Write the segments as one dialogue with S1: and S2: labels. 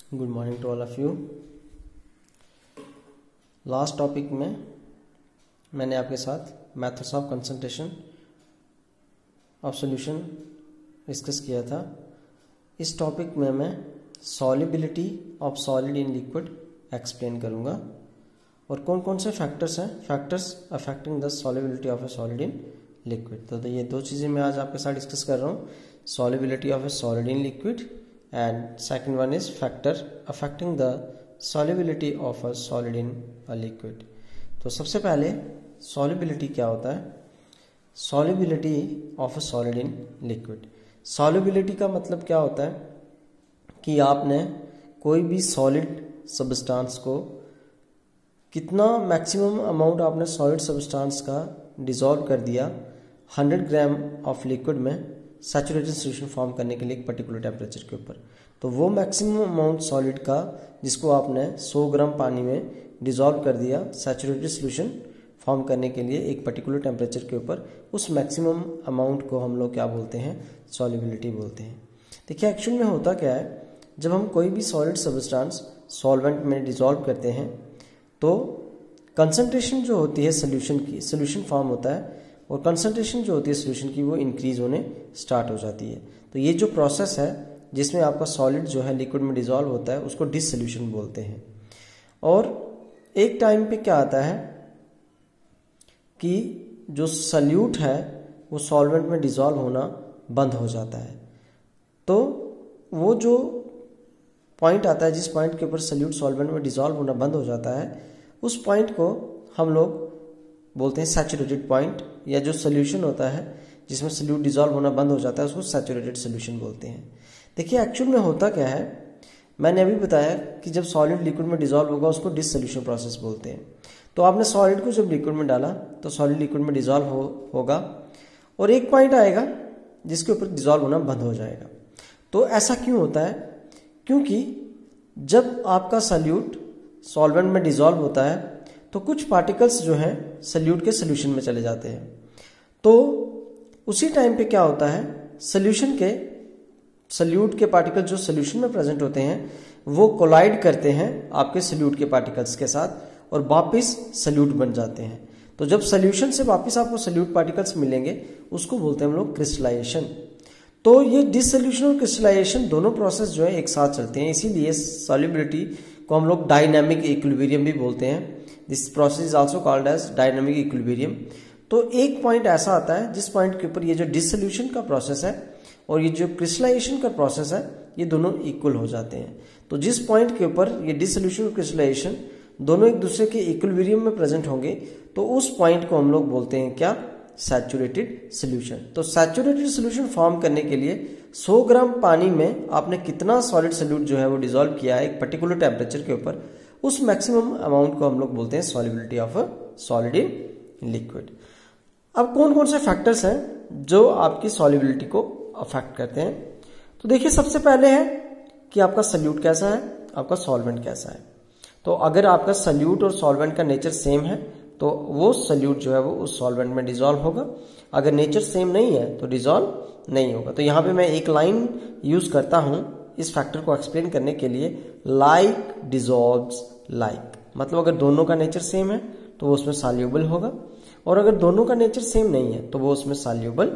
S1: Good morning to all of you. Last topic में मैंने आपके साथ methods of concentration of solution discuss किया था। इस टॉपिक में मैं solubility of solid in liquid explain करूंगा और कौन कौन से फैक्टर्स हैं, factors affecting the solubility of a solid in liquid. तो ये दो चीज़ें मैं आज आपके साथ डिस्कस कर रहा हूँ, solubility of a solid in liquid and second one is factor affecting the solubility of a solid in a liquid। तो सबसे पहले solubility क्या होता है? solubility of a solid in liquid। solubility का मतलब क्या होता है कि आपने कोई भी solid substance को कितना मैक्सिमम अमाउंट आपने सॉलिड सब्सटेंस का डिसॉल्व कर दिया 100 ग्राम ऑफ लिक्विड में सैचुरेटेड सॉल्यूशन फॉर्म करने के लिए एक पर्टिकुलर टेम्परेचर के ऊपर। तो वो मैक्सिमम अमाउंट सॉलिड का जिसको आपने 100 ग्राम पानी में डिसॉल्व कर दिया सैचुरेटेड सॉल्यूशन फॉर्म करने के लिए एक पर्टिकुलर टेम्परेचर के ऊपर, उस मैक्सिमम अमाउंट को हम लोग क्या बोलते हैं? सॉल्युबिलिटी बोलते हैं। देखिए एक्चुअल में होता क्या है, जब हम कोई भी सॉलिड सब्सटेंस सॉल्वेंट में डिसॉल्व करते हैं तो कंसंट्रेशन जो होती है सोल्यूशन की, सोल्यूशन फॉर्म होता है और कंसंट्रेशन जो होती है सोल्यूशन की वो इंक्रीज होने स्टार्ट हो जाती है। तो ये जो प्रोसेस है जिसमें आपका सॉलिड जो है लिक्विड में डिसॉल्व होता है उसको डिसोल्यूशन बोलते हैं। और एक टाइम पे क्या आता है कि जो सल्यूट है वो सॉल्वेंट में डिसॉल्व होना बंद हो जाता है। तो वो जो पॉइंट आता है जिस पॉइंट के ऊपर सल्यूट सॉल्वेंट में डिसॉल्व होना बंद हो जाता है, उस पॉइंट को हम लोग बोलते हैं सैचुरेटेड पॉइंट, या जो सोल्यूशन होता है जिसमें सल्यूट डिसॉल्व होना बंद हो जाता है उसको सैचुरेटेड सोल्यूशन बोलते हैं। देखिए एक्चुअल में होता क्या है, मैंने अभी बताया कि जब सॉलिड लिक्विड में डिसॉल्व होगा उसको डिसोल्यूशन प्रोसेस बोलते हैं। तो आपने सॉलिड को जब लिक्विड में डाला तो सॉलिड लिक्विड में डिसॉल्व होगा और एक पॉइंट आएगा जिसके ऊपर डिसॉल्व होना बंद हो जाएगा। तो ऐसा क्यों होता है? क्योंकि जब आपका सल्यूट सॉल्वेंट में डिसॉल्व होता है तो कुछ पार्टिकल्स जो हैं सल्यूट के सोल्यूशन में चले जाते हैं। तो उसी टाइम पे क्या होता है, सल्यूट के पार्टिकल जो सोल्यूशन में प्रेजेंट होते हैं वो कोलाइड करते हैं आपके सल्यूट के पार्टिकल्स के साथ और वापस सल्यूट बन जाते हैं। तो जब सोल्यूशन से वापस आपको सल्यूट पार्टिकल्स मिलेंगे उसको बोलते हैं हम लोग क्रिस्टलाइजेशन। तो ये डिसोल्यूशन और क्रिस्टलाइजेशन दोनों प्रोसेस जो है एक साथ चलते हैं, इसीलिए सॉल्युबिलिटी को हम लोग डायनामिक इक्विलिब्रियम भी बोलते हैं। This process is also called as dynamic equilibrium. तो एक पॉइंट ऐसा आता है जिस पॉइंट के ऊपर ये जो डिसोल्यूशन का प्रोसेस है और ये जो क्रिस्टलाइजेशन का प्रोसेस है ये दोनों इक्वल हो जाते हैं। तो जिस पॉइंट के ऊपर ये डिसोल्यूशन और क्रिस्टलाइजेशन दोनों एक दूसरे के इक्विलिब्रियम में प्रेजेंट होंगे तो उस पॉइंट को हम लोग बोलते हैं क्या? Saturated solution. तो सैचुरेटेड सोल्यूशन फॉर्म करने के लिए 100 ग्राम पानी में आपने कितना सॉलिड सल्यूट जो है वो डिसॉल्व किया है एक पर्टिकुलर टेम्परेचर के ऊपर, उस मैक्सिमम अमाउंट को हम लोग बोलते हैं solubility of a solid in liquid. अब कौन कौन से फैक्टर्स हैं जो आपकी सॉल्युबिलिटी को अफेक्ट करते हैं? तो देखिए सबसे पहले है कि आपका सल्यूट कैसा है, आपका सॉल्वेंट कैसा है। तो अगर आपका सल्यूट और सॉल्वेंट का नेचर सेम है तो वो सल्यूट जो है वो उस सॉल्वेंट में डिसॉल्व होगा। अगर नेचर सेम नहीं है तो डिसॉल्व नहीं होगा। तो यहाँ पे मैं एक लाइन यूज करता हूं इस फैक्टर को एक्सप्लेन करने के लिए, लाइक डिसॉल्व्स लाइक। मतलब अगर दोनों का नेचर सेम है तो वो उसमें सॉल्युबल होगा और अगर दोनों का नेचर सेम नहीं है तो वो उसमें सॉल्युबल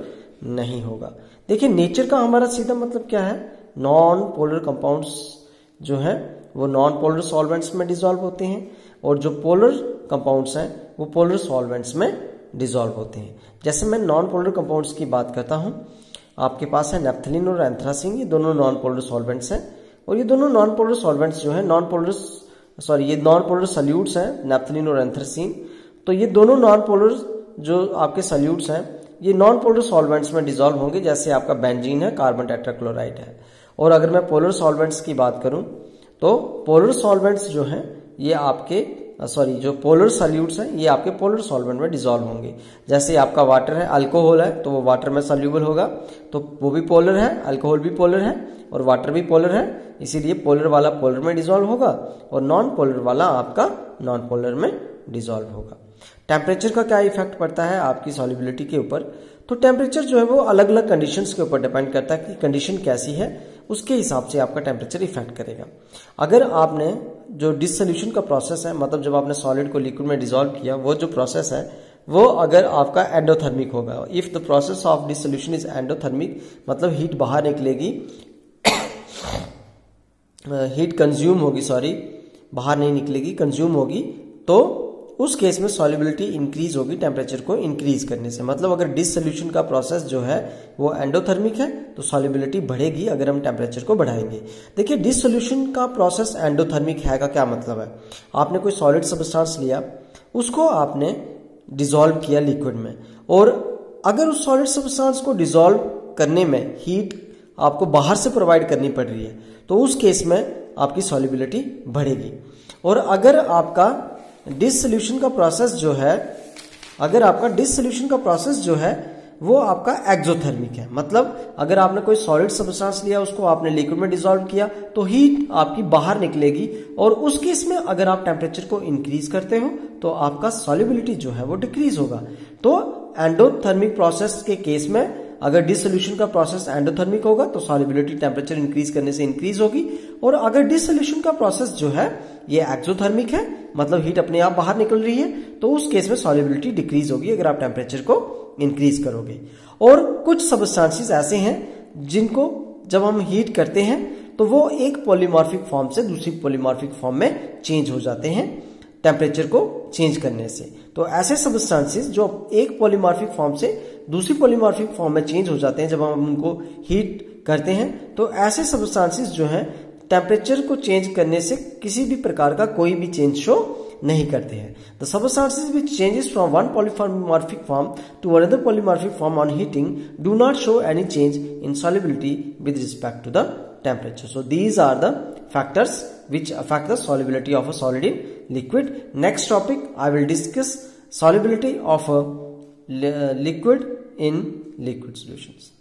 S1: नहीं होगा। देखिए नेचर का हमारा सीधा मतलब क्या है, नॉन पोलर कंपाउंड्स जो है वो नॉन पोलर सॉल्वेंट्स में डिसॉल्व होते हैं और जो पोलर कंपाउंड्स हैं वो पोलर सॉल्वेंट्स में डिसॉल्व होते हैं। जैसे मैं नॉन पोलर कंपाउंड्स की बात करता हूं, आपके पास है नेफ्थलीन और एंथ्रासीन, ये दोनों नॉन पोलर सॉल्वेंट्स हैं और ये दोनों नॉन पोलर सॉल्वेंट्स जो है नॉन पोलर सल्यूट्स हैं नेफ्थलीन और एंथ्रासीन। तो ये दोनों नॉन पोलर जो आपके सल्यूट्स हैं ये नॉन पोलर सॉल्वेंट्स में डिसॉल्व होंगे, जैसे आपका बेंजीन है, कार्बन टेट्राक्लोराइड है। और अगर मैं पोलर सॉल्वेंट्स की बात करूं तो पोलर सॉल्वेंट्स जो हैं ये आपके जो पोलर सॉल्यूट्स हैं ये आपके पोलर सॉल्वेंट में डिसॉल्व होंगे। जैसे आपका वाटर है, अल्कोहल है तो वो वाटर में सॉल्यूबल होगा, तो वो भी पोलर है, अल्कोहल भी पोलर है और वाटर भी पोलर है, इसीलिए पोलर वाला पोलर में डिसॉल्व होगा और नॉन पोलर वाला आपका नॉन पोलर में डिसॉल्व होगा। टेम्परेचर का क्या इफेक्ट पड़ता है आपकी सॉल्युबिलिटी के ऊपर? तो टेम्परेचर जो है वो अलग अलग कंडीशंस के ऊपर डिपेंड करता है कि कंडीशन कैसी है उसके हिसाब से आपका टेम्परेचर इफेक्ट करेगा। अगर आपने जो डिसोल्यूशन का प्रोसेस है, मतलब जब आपने सॉलिड को लिक्विड में डिसॉल्व किया, वो जो प्रोसेस है वो अगर आपका एंडोथर्मिक होगा, if the process of dissolution is endothermic, मतलब हीट बाहर निकलेगी, हीट कंज्यूम होगी, बाहर नहीं निकलेगी, कंज्यूम होगी, तो उस केस में सॉल्युबिलिटी इंक्रीज होगी टेम्परेचर को इंक्रीज करने से। मतलब अगर डिसोल्यूशन का प्रोसेस जो है वो एंडोथर्मिक है तो सॉल्युबिलिटी बढ़ेगी अगर हम टेम्परेचर को बढ़ाएंगे। देखिए डिसोल्यूशन का प्रोसेस एंडोथर्मिक है का क्या मतलब है, आपने कोई सॉलिड सब्सटेंस लिया, उसको आपने डिसॉल्व किया लिक्विड में, और अगर उस सॉलिड सब्सटेंस को डिसॉल्व करने में हीट आपको बाहर से प्रोवाइड करनी पड़ रही है तो उस केस में आपकी सॉल्युबिलिटी बढ़ेगी। और अगर आपका डिसोल्यूशन का प्रोसेस जो है वो आपका एक्सोथर्मिक है, मतलब अगर आपने कोई सॉलिड सब्सटेंस लिया, उसको आपने लिक्विड में डिसॉल्व किया तो हीट आपकी बाहर निकलेगी, और उस केस में अगर आप टेम्परेचर को इंक्रीज करते हो तो आपका सॉल्युबिलिटी जो है वो डिक्रीज होगा। तो एंडोथर्मिक प्रोसेस के केस में अगर डिसोल्यूशन का प्रोसेस एंडोथर्मिक होगा तो सॉल्युबिलिटी टेम्परेचर इंक्रीज करने से इंक्रीज होगी, और अगर डिसोल्यूशन का प्रोसेस जो है ये एक्सोथर्मिक है, मतलब हीट अपने आप बाहर निकल रही है, तो उस केस में सॉल्युबिलिटी डिक्रीज होगी अगर आप टेम्परेचर को इंक्रीज करोगे। और कुछ सब्सटेंसेस ऐसे हैं जिनको जब हम हीट करते हैं तो वो एक पॉलीमॉर्फिक फॉर्म से दूसरी पॉलीमॉर्फिक फॉर्म में चेंज हो जाते हैं टेम्परेचर को चेंज करने से। तो ऐसे सब्सटेंसेस जो एक पॉलीमॉर्फिक फॉर्म से दूसरी पॉलीमॉर्फिक फॉर्म में चेंज हो जाते हैं जब हम उनको हीट करते हैं, तो ऐसे सब्सटेंसेस जो हैं टेम्परेचर को चेंज करने से किसी भी प्रकार का कोई भी चेंज शो नहीं करते हैं। The substances which changes from one polymorphic form to another polymorphic form on heating do not show any change in solubility with respect to the temperature. So these are the factors which affect the solubility of a solid in liquid. Next topic I will discuss solubility of a liquid in liquid solutions.